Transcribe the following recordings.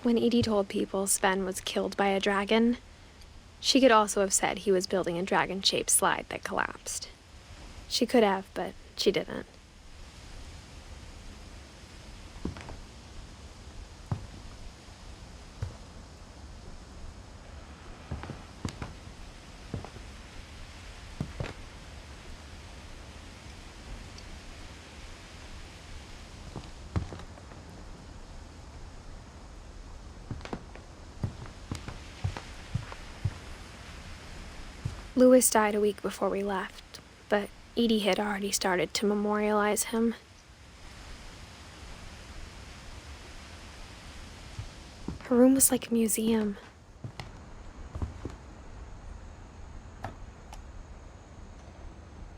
When Edie told people Sven was killed by a dragon, she could also have said he was building a dragon-shaped slide that collapsed. She could have, but she didn't. Louis died a week before we left, but Edie had already started to memorialize him. Her room was like a museum.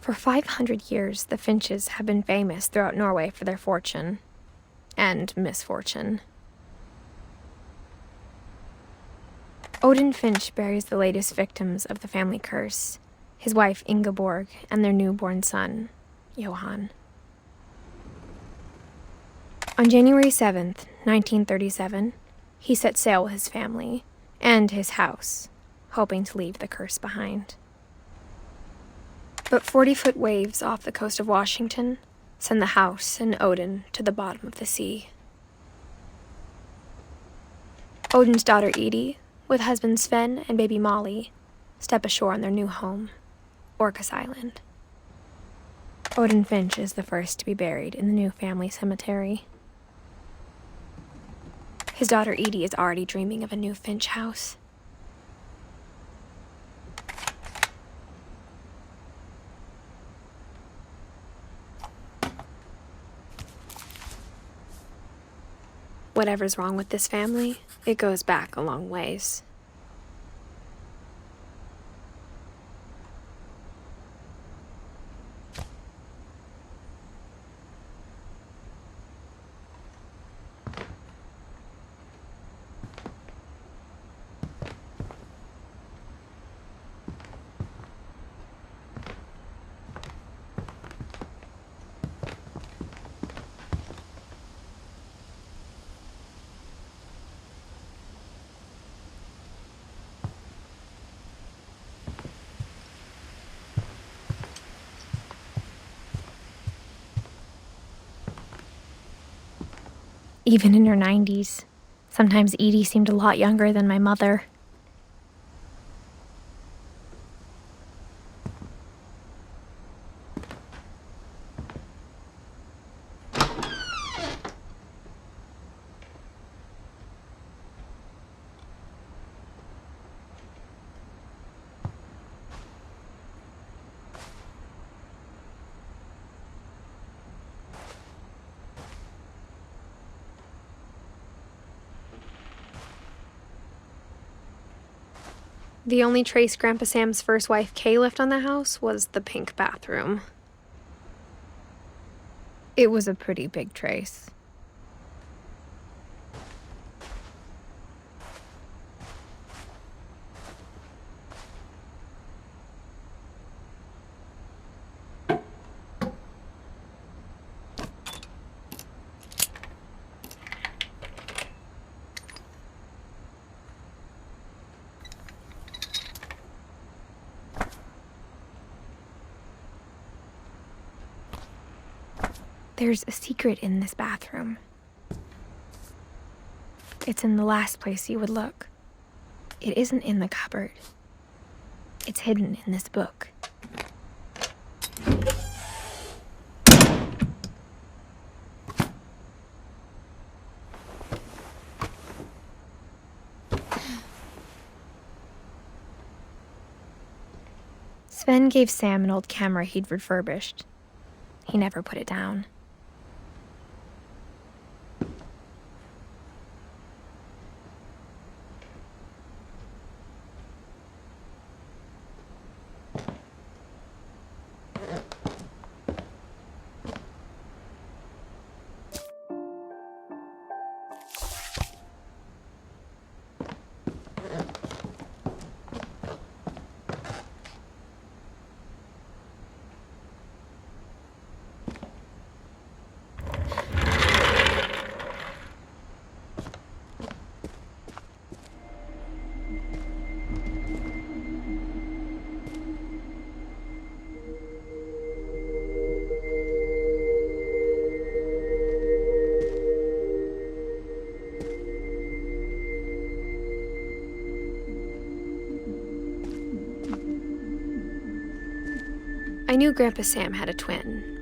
For 500 years, the Finches have been famous throughout Norway for their fortune and misfortune. Odin Finch buries the latest victims of the family curse, his wife Ingeborg and their newborn son, Johan. On January 7th, 1937, he set sail with his family and his house, hoping to leave the curse behind. But 40-foot waves off the coast of Washington send the house and Odin to the bottom of the sea. Odin's daughter Edie, with husband Sven and baby Molly, step ashore on their new home, Orcas Island. Odin Finch is the first to be buried in the new family cemetery. His daughter Edie is already dreaming of a new Finch house. Whatever's wrong with this family, it goes back a long ways. Even in her 90s, sometimes Edie seemed a lot younger than my mother. The only trace Grandpa Sam's first wife Kay left on the house was the pink bathroom. It was a pretty big trace. There's a secret in this bathroom. It's in the last place you would look. It isn't in the cupboard. It's hidden in this book. Sven gave Sam an old camera he'd refurbished. He never put it down. I knew Grandpa Sam had a twin.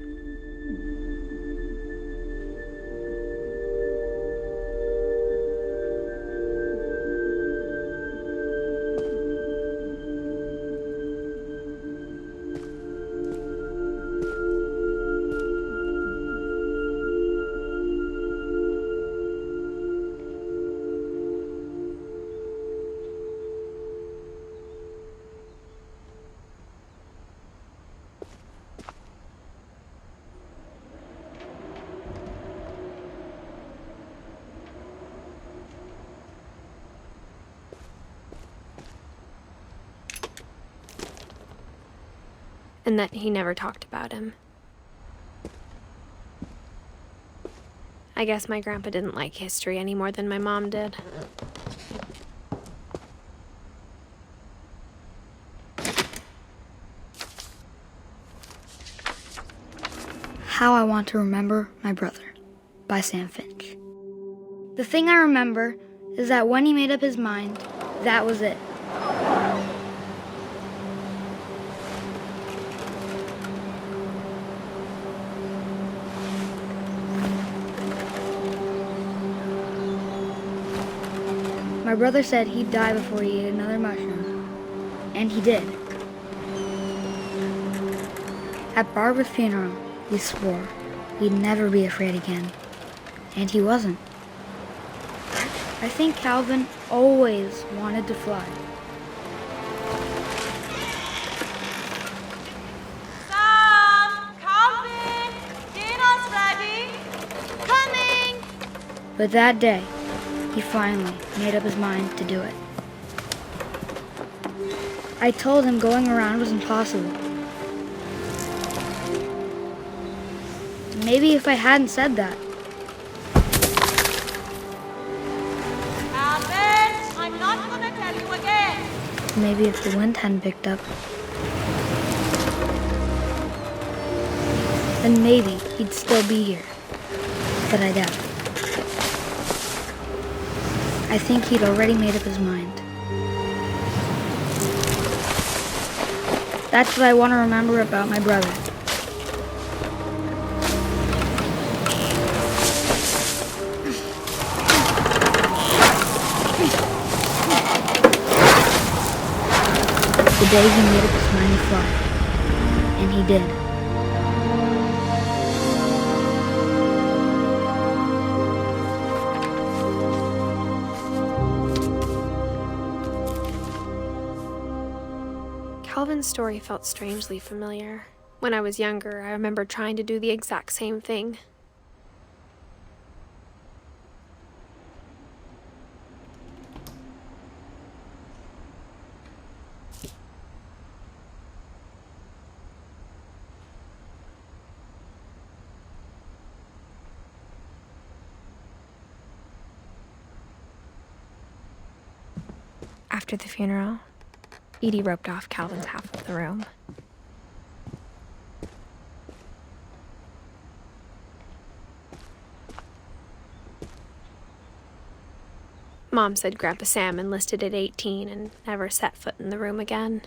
And that he never talked about him. I guess my grandpa didn't like history any more than my mom did. How I Want to Remember My Brother by Sam Finch. The thing I remember is that when he made up his mind, that was it. My brother said he'd die before he ate another mushroom, and he did. At Barbara's funeral, he swore he'd never be afraid again, and he wasn't. I think Calvin always wanted to fly. Sam! Calvin! Dinner's ready! Coming! But that day, he finally made up his mind to do it. I told him going around was impossible. Maybe if I hadn't said that. Calvin! I'm not gonna tell you again! Maybe if the wind hadn't picked up. Then maybe he'd still be here. But I doubt it. I think he'd already made up his mind. That's what I want to remember about my brother. The day he made up his mind to fly. And he did. Calvin's story felt strangely familiar. When I was younger, I remember trying to do the exact same thing. After the funeral, Edie roped off Calvin's half of the room. Mom said Grandpa Sam enlisted at 18 and never set foot in the room again.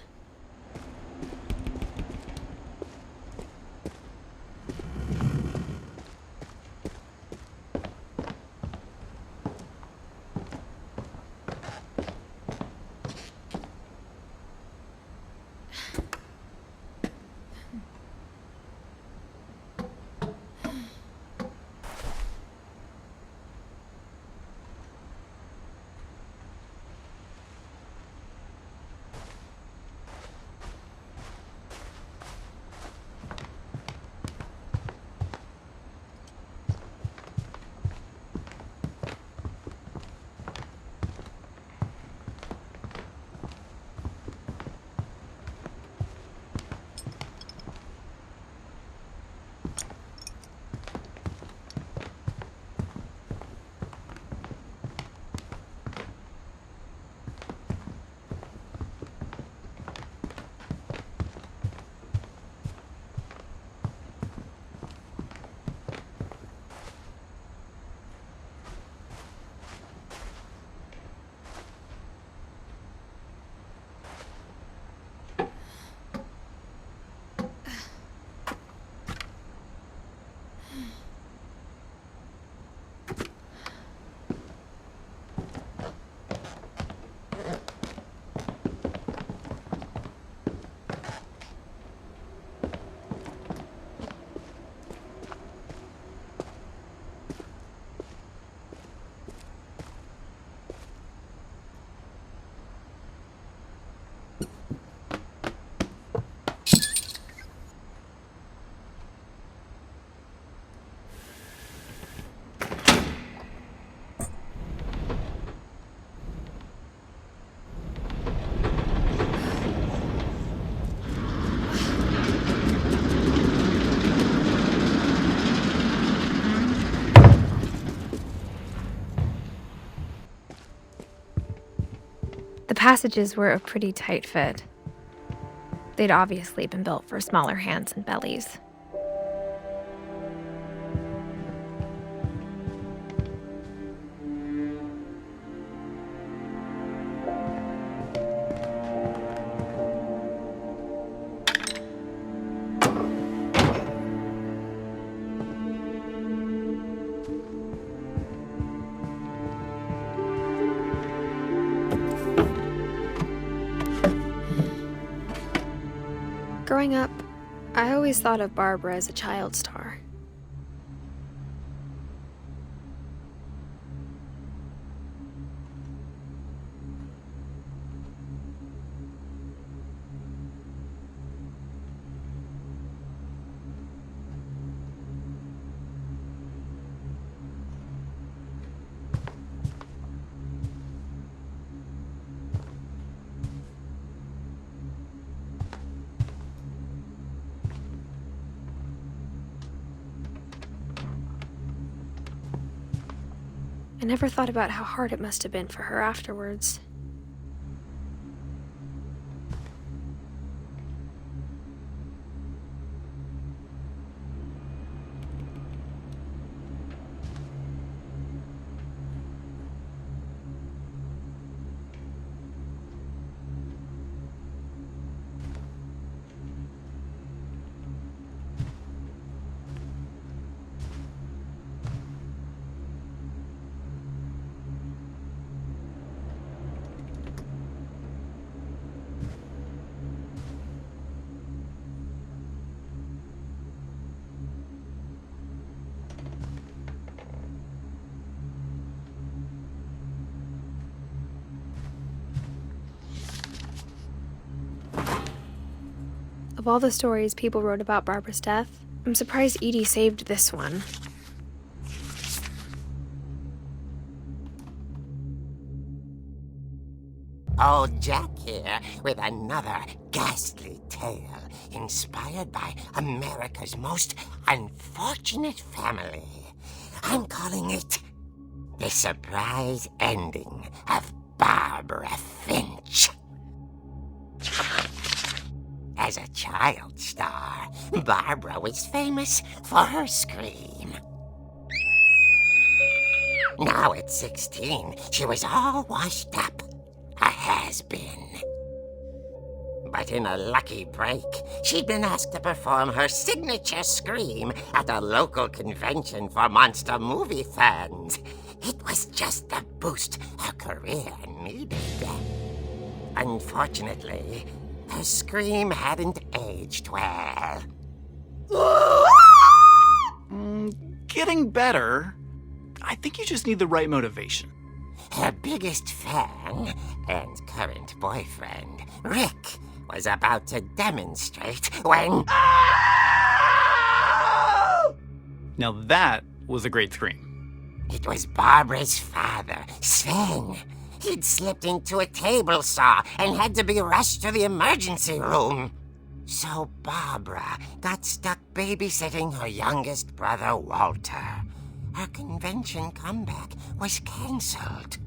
The passages were a pretty tight fit. They'd obviously been built for smaller hands and bellies. Growing up, I always thought of Barbara as a child star. I never thought about how hard it must have been for her afterwards. Of all the stories people wrote about Barbara's death, I'm surprised Edie saved this one. Old Jack here with another ghastly tale inspired by America's most unfortunate family. I'm calling it The Surprise Ending of Barbara Finch. As a child star, Barbara was famous for her scream. Now at 16, she was all washed up, a has-been. But in a lucky break, she'd been asked to perform her signature scream at a local convention for monster movie fans. It was just the boost her career needed. Unfortunately, her scream hadn't aged well. Getting better. I think you just need the right motivation. Her biggest fan and current boyfriend, Rick, was about to demonstrate when... Now that was a great scream. It was Barbara's father, Sven. He'd slipped into a table saw and had to be rushed to the emergency room. So Barbara got stuck babysitting her youngest brother, Walter. Her convention comeback was cancelled.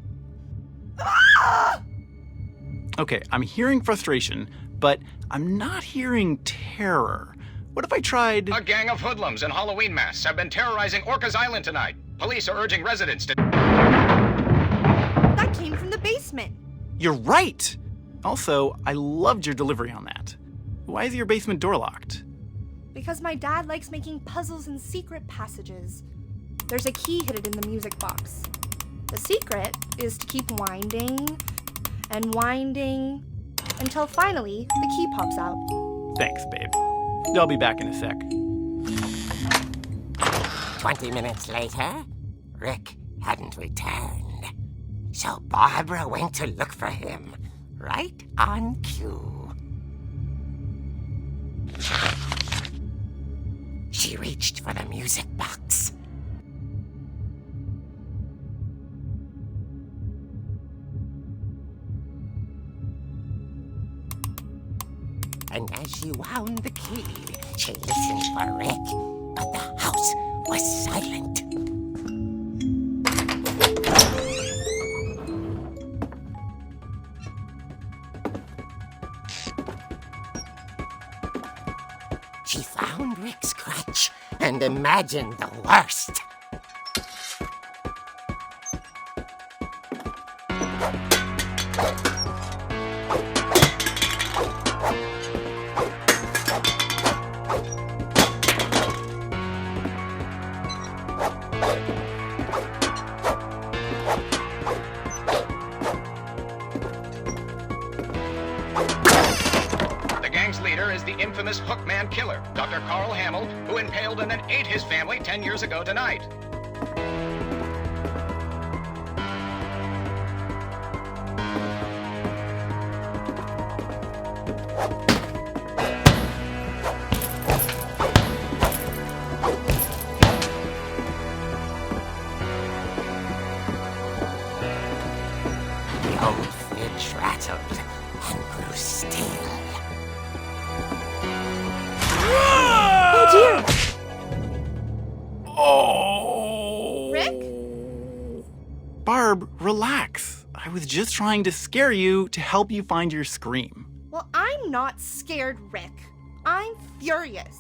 Okay, I'm hearing frustration, but I'm not hearing terror. What if I tried... A gang of hoodlums in Halloween masks have been terrorizing Orcas Island tonight. Police are urging residents to... That came from the basement. You're right! Also, I loved your delivery on that. Why is your basement door locked? Because my dad likes making puzzles and secret passages. There's a key hidden in the music box. The secret is to keep winding and winding until finally the key pops out. Thanks, babe. I'll be back in a sec. 20 minutes later, Rick hadn't returned. So Barbara went to look for him, right on cue. She reached for the music box. And as she wound the key, she listened for Rick, but the house was silent. She found Rick's crutch and imagined the worst. The gang's leader is the infamous Hookman killer, Dr. Carl Hamill, who impaled and then ate his family 10 years ago tonight. The old Finch rattled and grew still. Oh dear! Oh! Rick? Barb, relax. I was just trying to scare you to help you find your scream. Well, I'm not scared, Rick. I'm furious.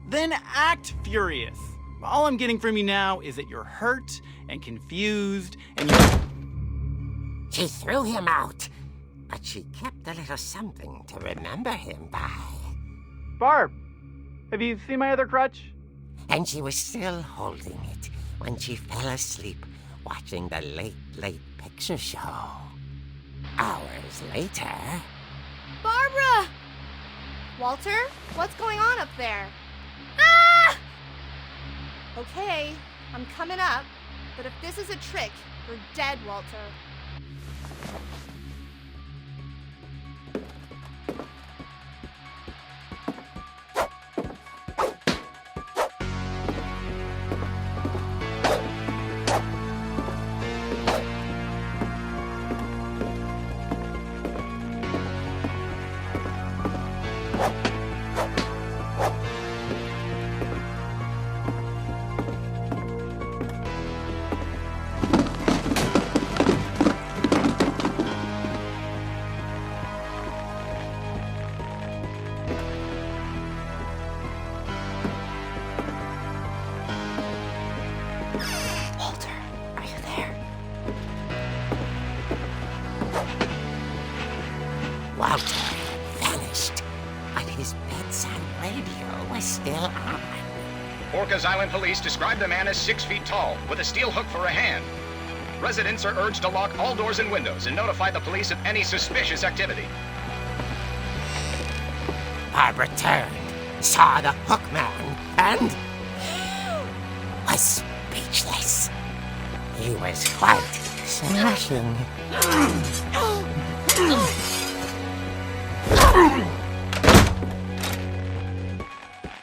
Then act furious. All I'm getting from you now is that you're hurt and confused and you're... She threw him out, but she kept a little something to remember him by. Barb, have you seen my other crutch? And she was still holding it when she fell asleep watching the late picture show. Hours later... Barbara! Walter, what's going on up there? Ah! Okay, I'm coming up, but if this is a trick, you're dead, Walter. Walter, are you there? Walter had vanished, but his bedside radio was still on. Orcas Island police describe the man as 6 feet tall, with a steel hook for a hand. Residents are urged to lock all doors and windows and notify the police of any suspicious activity. Barbara turned, saw the hook man, and was speechless. He was quite smashing.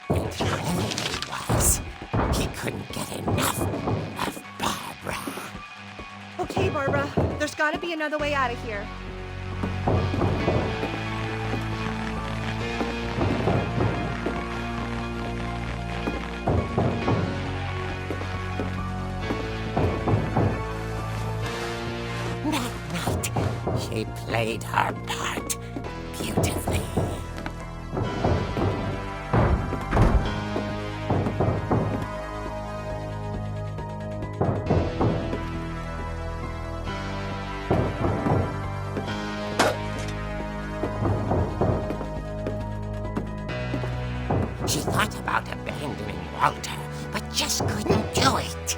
And there he was. He couldn't get enough of Barbara. Okay, Barbara, there's gotta be another way out of here. That night, she played her part beautifully. She thought about abandoning Walter, but just couldn't do it.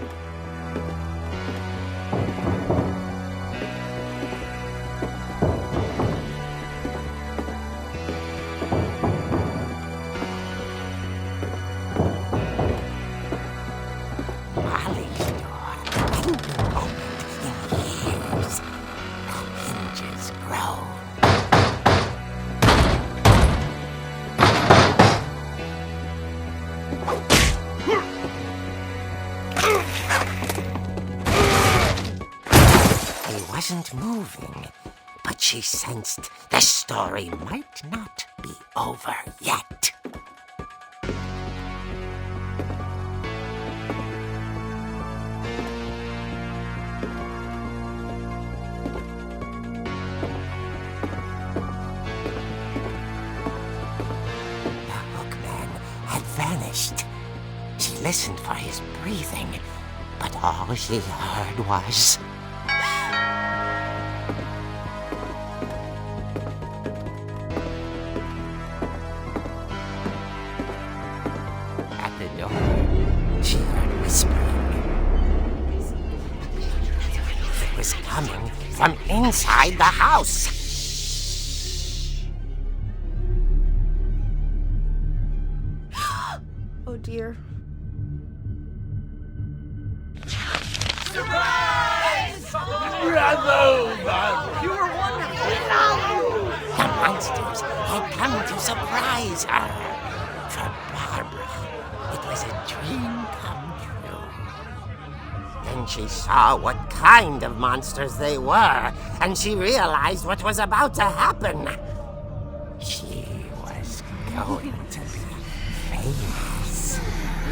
Molly's door hadn't been opened in years. The hinges groaned. He wasn't moving, but she sensed the story might not be over yet. The hookman hushed. She listened for his breathing, but all she heard was... At the door, she heard whispering. It was coming from inside the house. Oh dear. The monsters had come to surprise her. For Barbara, it was a dream come true. Then she saw what kind of monsters they were, and she realized what was about to happen. She was going to be famous.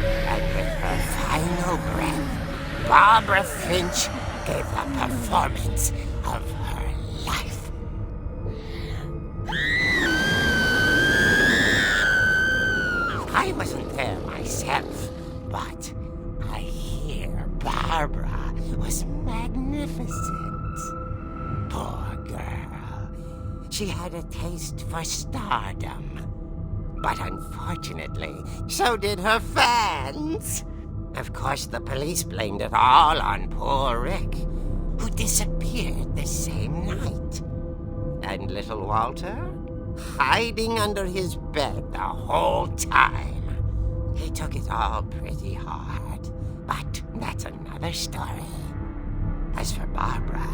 And with her final breath, Barbara Finch gave the performance of her life. I wasn't there myself, but I hear Barbara was magnificent. Poor girl. She had a taste for stardom. But unfortunately, so did her fans. Of course, the police blamed it all on poor Rick, who disappeared the same night. And little Walter? Hiding under his bed the whole time. He took it all pretty hard, but that's another story. As for Barbara,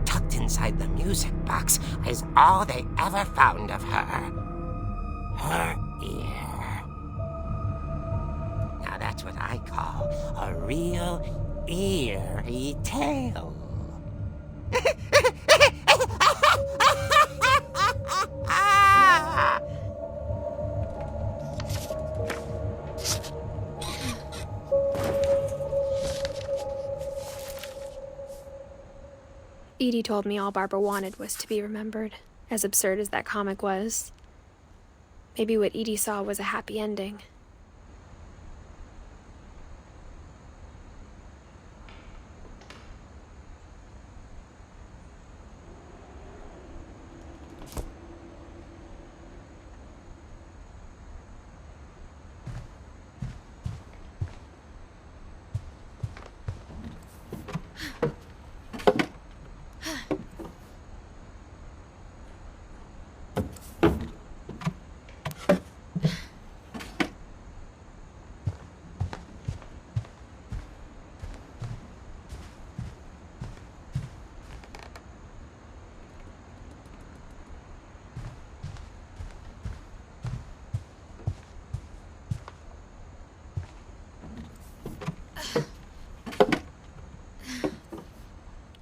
tucked inside the music box is all they ever found of her. Her ear. Now that's what I call a real eerie tale. Edie told me all Barbara wanted was to be remembered, as absurd as that comic was. Maybe what Edie saw was a happy ending.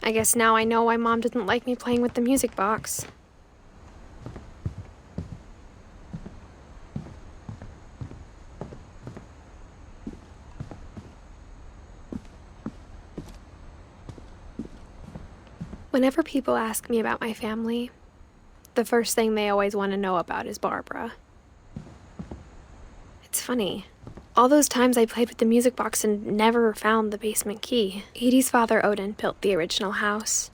I guess now I know why Mom didn't like me playing with the music box. Whenever people ask me about my family, the first thing they always want to know about is Barbara. It's funny. All those times I played with the music box and never found the basement key. Edie's father, Odin, built the original house.